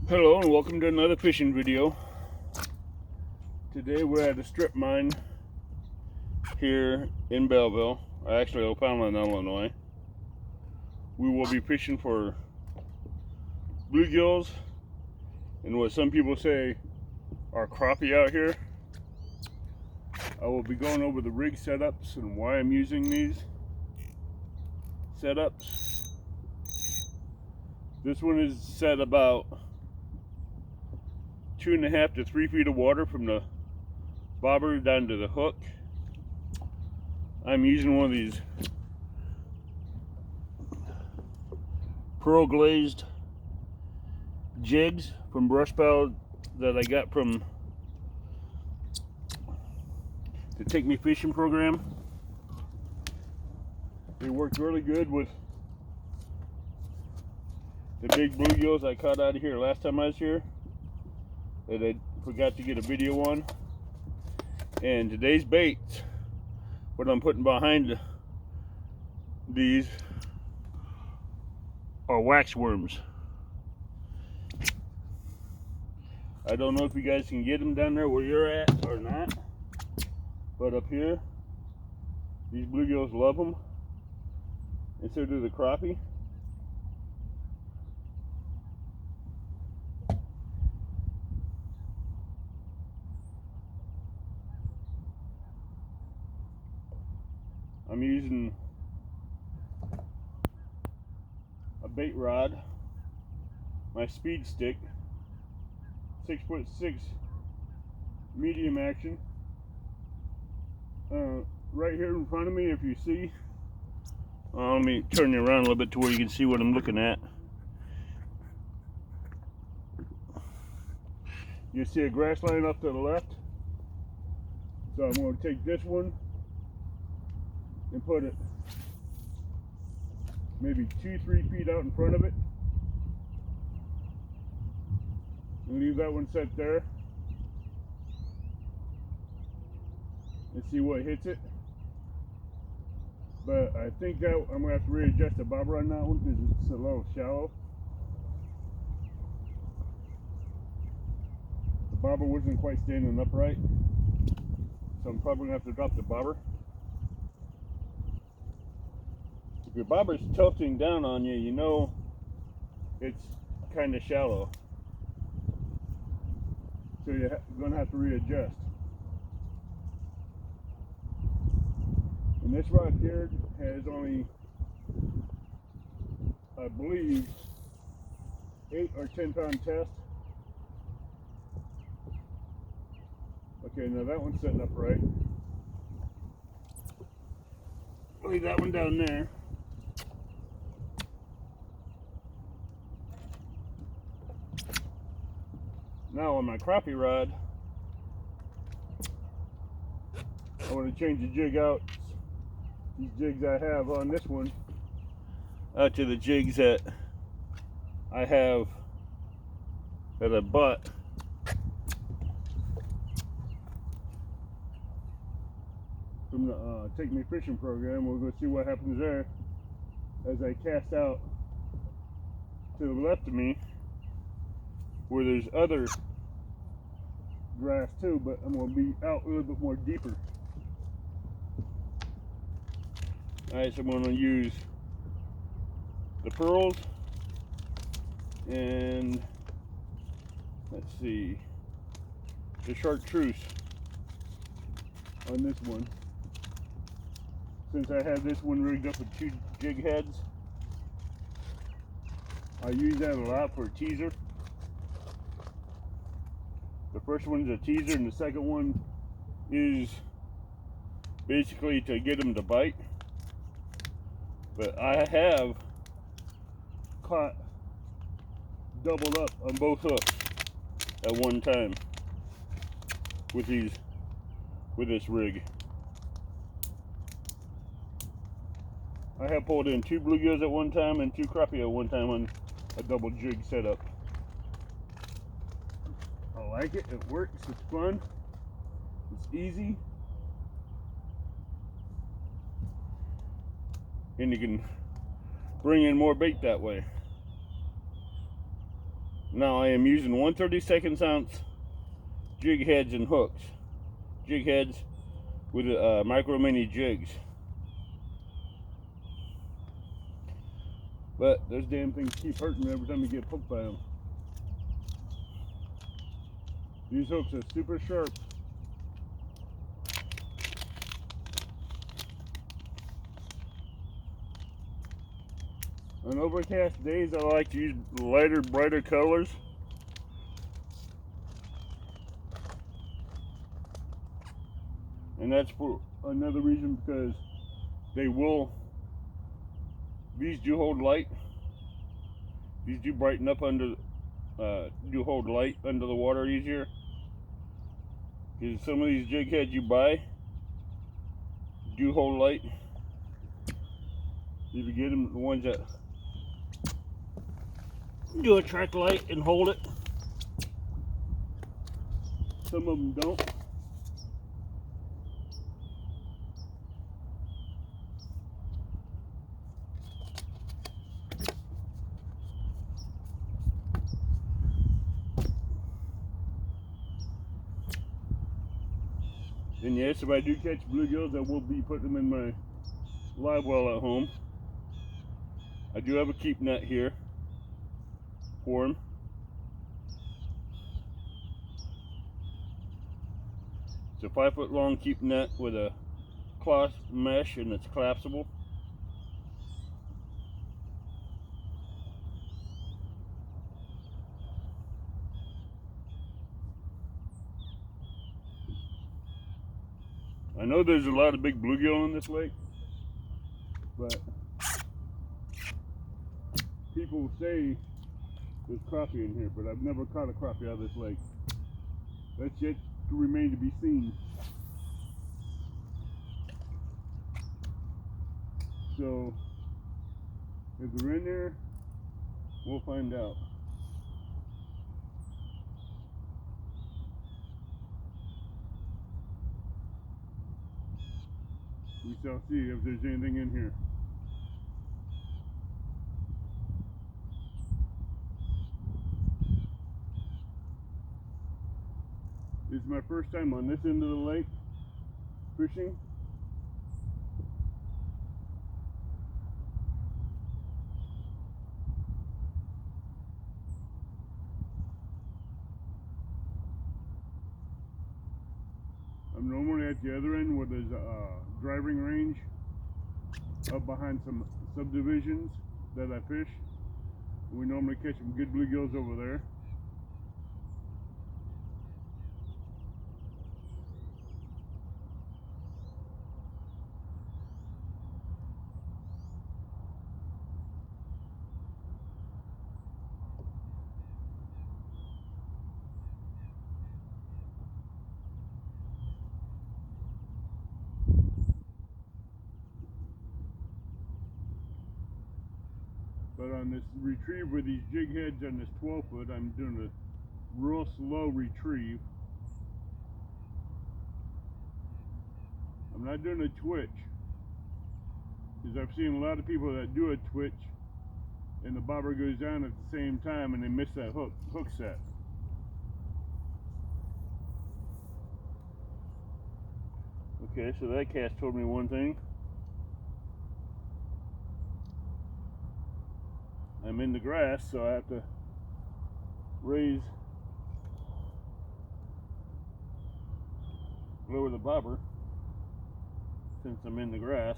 Hello and welcome to another fishing video. Today we're at a strip mine here in Belleville, actually O'Fallon, Illinois. We will be fishing for bluegills and what some people say are crappie out here. I will be going over the rig setups and why I'm using these setups. This one is set about 2.5 to 3 feet of water from the bobber down to the hook. I'm using one of these pearl glazed jigs from Brush Pile that I got from the Take Me Fishing program. They worked really good with the big bluegills I caught out of here last time I was here that I forgot to get a video on. And today's baits, what I'm putting behind these, are wax worms. I don't know if you guys can get them down there where you're at or not, but up here, these bluegills love them, and so do the crappie. I'm using a bait rod, my speed stick, 6'6" medium action. Right here in front of me, if you see, let me turn you around a little bit to where you can see what I'm looking at. You see a grass line up to the left, so I'm going to take this one and put it maybe 2-3 feet out in front of it and leave that one set there and see what hits it. But I think that I'm going to have to readjust the bobber on that one because it's a little shallow. The bobber wasn't quite standing upright, so I'm probably going to have to drop the bobber. If your bobber's tilting down on you, you know it's kind of shallow. So you're going to have to readjust. And this rod here has only, I believe, 8 or 10 pound test. Okay, now that one's setting up right. Leave that one down there. Now on my crappie rod, I want to change the jig out. These jigs I have on this one out to the jigs that I have that I bought from the Take Me Fishing program. We'll go see what happens there as I cast out to the left of me where there's other grass too, but I'm going to be out a little bit more deeper. Alright, so I'm going to use the pearls and let's see, the chartreuse on this one. Since I have this one rigged up with 2 jig heads, I use that a lot for a teaser. The first one's a teaser and the second one is basically to get them to bite. But I have caught doubled up on both hooks at one time with this rig. I have pulled in 2 bluegills at one time and 2 crappie at one time on a double jig setup. I like it, it works, it's fun, it's easy, and you can bring in more bait that way. Now I am using 1/32 ounce jig heads and hooks. Jig heads with micro mini jigs. But those damn things keep hurting every time you get poked by them. These hooks are super sharp. On overcast days, I like to use lighter, brighter colors. And that's for another reason, because these do hold light. These do brighten up do hold light under the water easier. Because some of these jig heads you buy do hold light. If you get them, the ones that do attract light and hold it. Some of them don't. And yes, if I do catch bluegills, I will be putting them in my live well at home. I do have a keep net here for them. It's a 5-foot long keep net with a cloth mesh, and it's collapsible. I know there's a lot of big bluegill in this lake, but people say there's crappie in here, but I've never caught a crappie out of this lake. That's yet to remain to be seen. So if they're in there, we'll find out. We shall see if there's anything in here. This is my first time on this end of the lake fishing. I'm normally at the other end where there's a driving range up behind some subdivisions that I fish. We normally catch some good bluegills over there. But on this retrieve with these jig heads on this 12-foot, I'm doing a real slow retrieve. I'm not doing a twitch, because I've seen a lot of people that do a twitch and the bobber goes down at the same time and they miss that hook set. Okay, so that cast told me one thing. I'm in the grass, so I have to lower the bobber since I'm in the grass.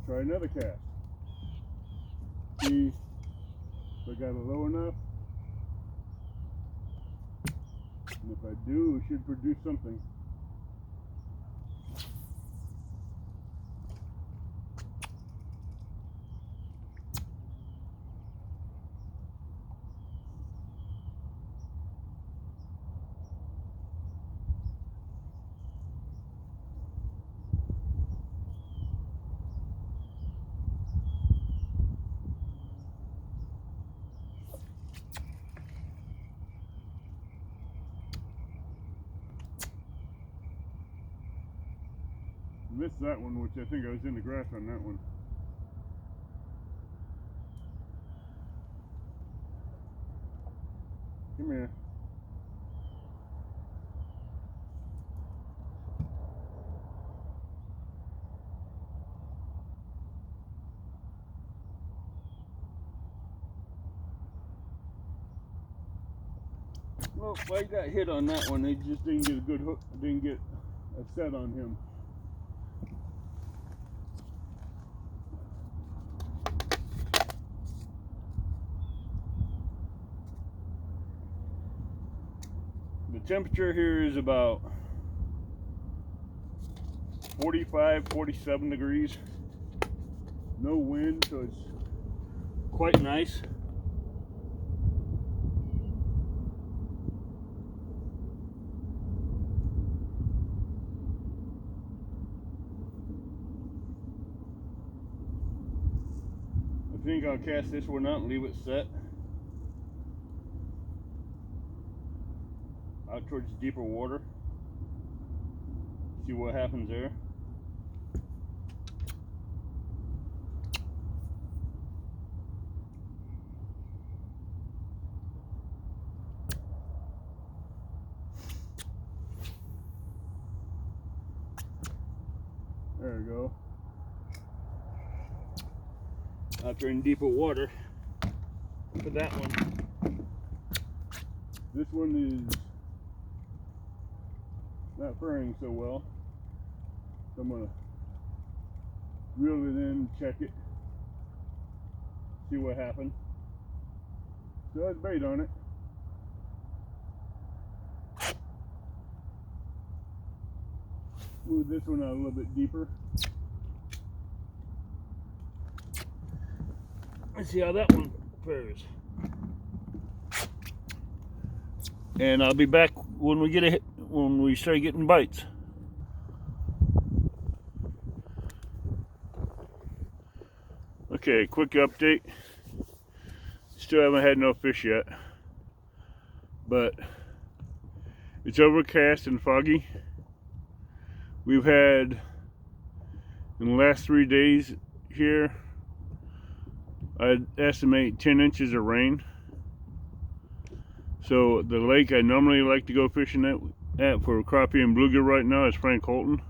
Try another cast. See if I got it low enough. And if I do, it should produce something. Missed that one, which I think I was in the grass on that one. Come here. Well, I got hit on that one. They just didn't get a good hook. Didn't get a set on him. The temperature here is about 45, 47 degrees. No wind, so it's quite nice. I think I'll cast this one out and leave it set out towards deeper water. See what happens there. There we go. Out there in deeper water for that one. This one is not faring so well, so I'm gonna reel it in, check it, see what happened. Still has bait on it. Move this one out a little bit deeper. Let's see how that one fares. And I'll be back when we get a hit, when we start getting bites. Okay, quick update. Still haven't had no fish yet, but it's overcast and foggy. We've had, in the last 3 days here, I'd estimate 10 inches of rain. So the lake I normally like to go fishing at for crappie and bluegill right now is Frank Holton,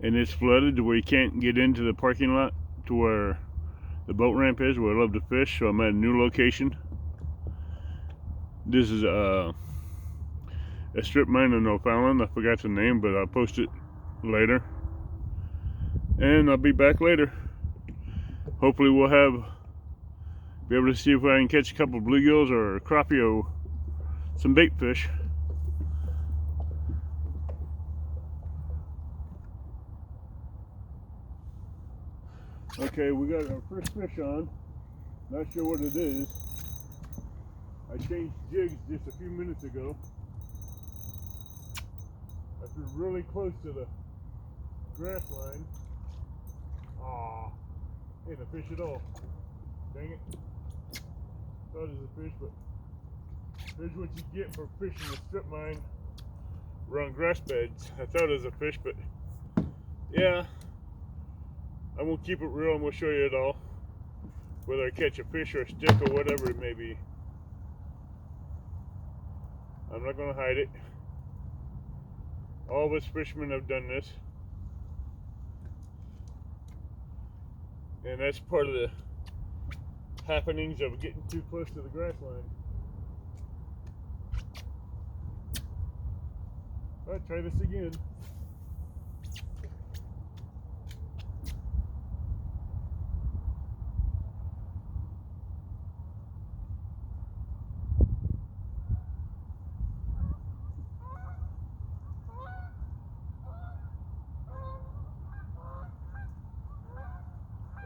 and it's flooded to where you can't get into the parking lot to where the boat ramp is, where I love to fish. So I'm at a new location. This is a strip mine in O'Fallon. I forgot the name, but I'll post it later, and I'll be back later. Hopefully we'll be able to see if I can catch a couple of bluegills or crappie or some bait fish. Okay, we got our first fish on. Not sure what it is. I changed jigs just a few minutes ago. After really close to the grass line. Aw, ain't a fish at all. Dang it. Thought it was a fish, but here's what you get for fishing the strip mine around grass beds. I thought it was a fish, but yeah, I won't keep it real. I'm going to show you it all, whether I catch a fish or a stick or whatever it may be. I'm not going to hide it. All of us fishermen have done this, and that's part of the happenings of getting too close to the grass line. All right, try this again.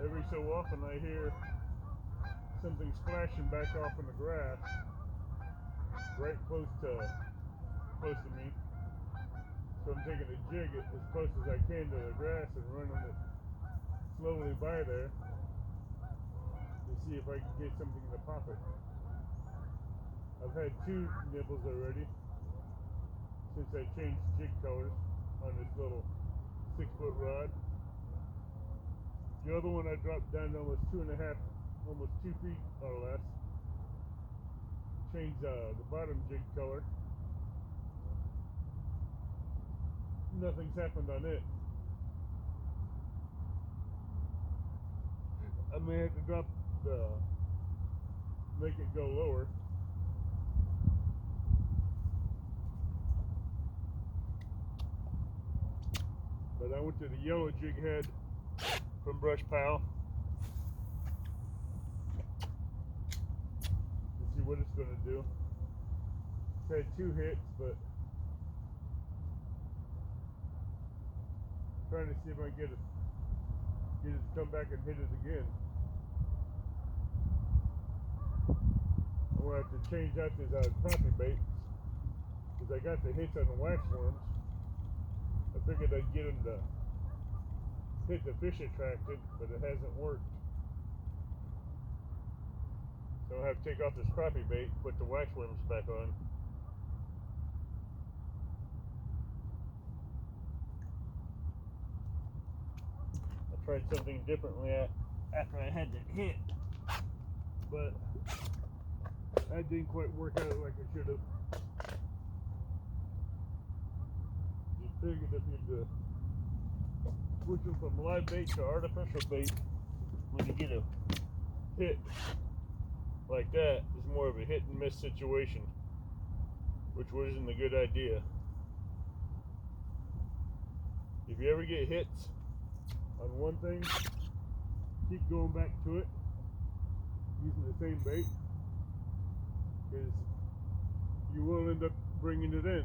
Every so often I hear something splashing back off in the grass, right close to me. So I'm taking a jig as close as I can to the grass and running it slowly by there to see if I can get something to pop it. I've had 2 nibbles already since I changed jig colors on this little 6-foot rod. The other one I dropped down to almost 2.5, almost 2 feet or less. Changed the bottom jig color. Nothing's happened on it. I may have to drop make it go lower. But I went to the yellow jig head from Brush Pal to see what it's going to do. It's had 2 hits, but trying to see if I can get it to come back and hit it again. I'm going to have to change out these crappie baits because I got the hits on the wax worms. I figured I'd get them to hit the fish attracted, but it hasn't worked. So I'll have to take off this crappie bait and put the wax worms back on. I tried something differently after I had that hit, but that didn't quite work out like it should have. You figured if you'd switch them from live bait to artificial bait, when you get a hit like that, it's more of a hit and miss situation, which wasn't a good idea. If you ever get hits on one thing, keep going back to it using the same bait, because you will end up bringing it in.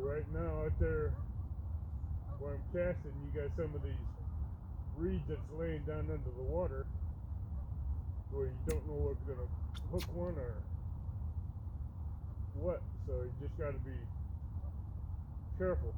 Right now out there where I'm casting, you got some of these reeds that's laying down under the water where you don't know what's going to hook one or what, so you just got to be careful.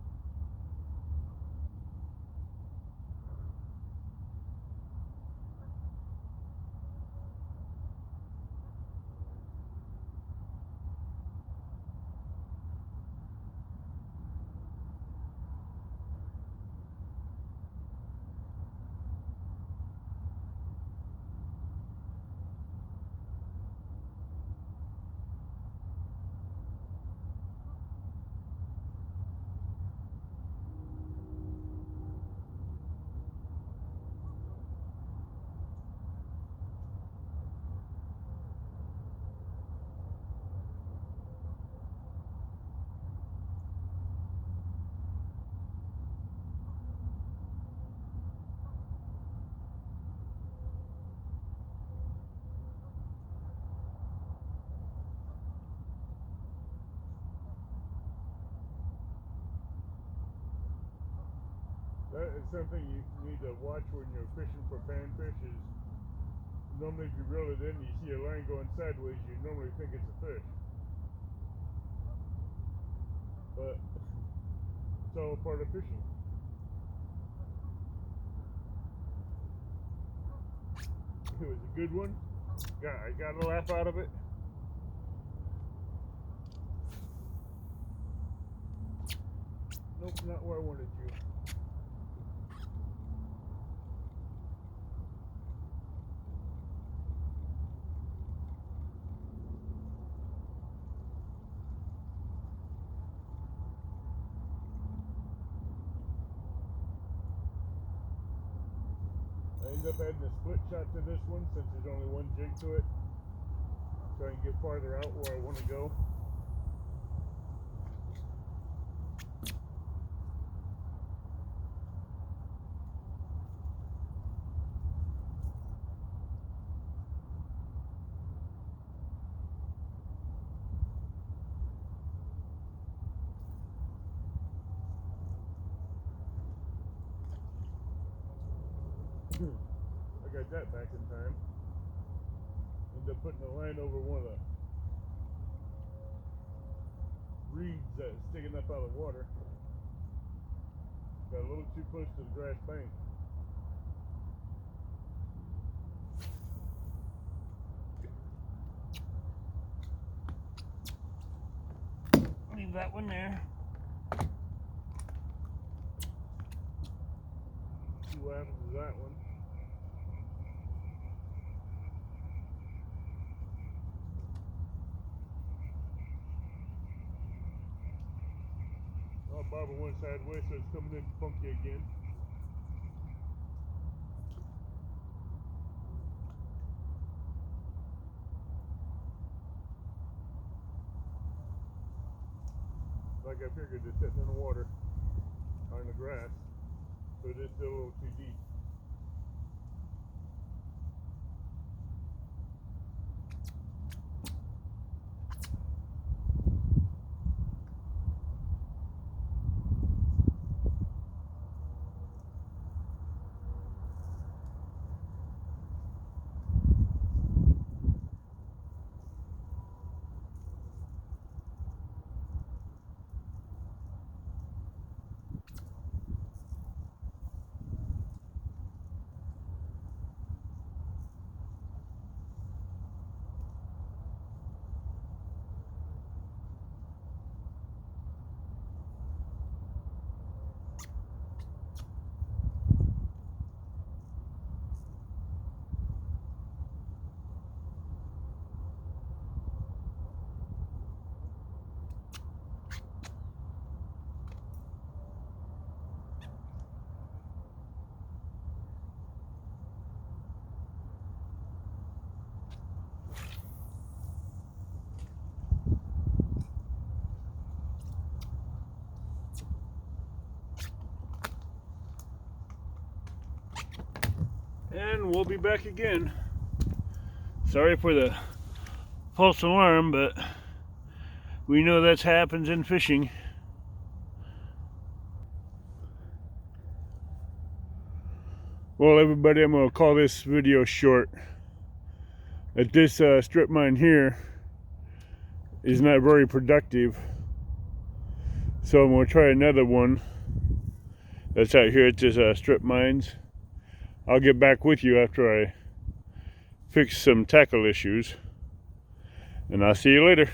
That is something you need to watch when you're fishing for panfish. Is normally if you reel it in, you see a line going sideways, you normally think it's a fish, but it's all a part of fishing. It was a good one. I got a laugh out of it. Nope, not where I wanted you. I end up adding a split shot to this one since there's only one jig to it, so I can get farther out where I want to go. I got that back in time. Ended up putting the line over one of the reeds that's sticking up out of the water. Got a little little too close to the grass bank. Leave that one there. See what happens to that one. Oh, Barbara went sideways, so it's coming in funky again. Like I figured, it's sitting in the water, on the grass, so it is still a little too deep. And we'll be back again. Sorry for the false alarm, but we know that happens in fishing. Well, everybody, I'm going to call this video short. At this strip mine here is not very productive, so I'm going to try another one that's out here at this strip mines. I'll get back with you after I fix some tackle issues, and I'll see you later.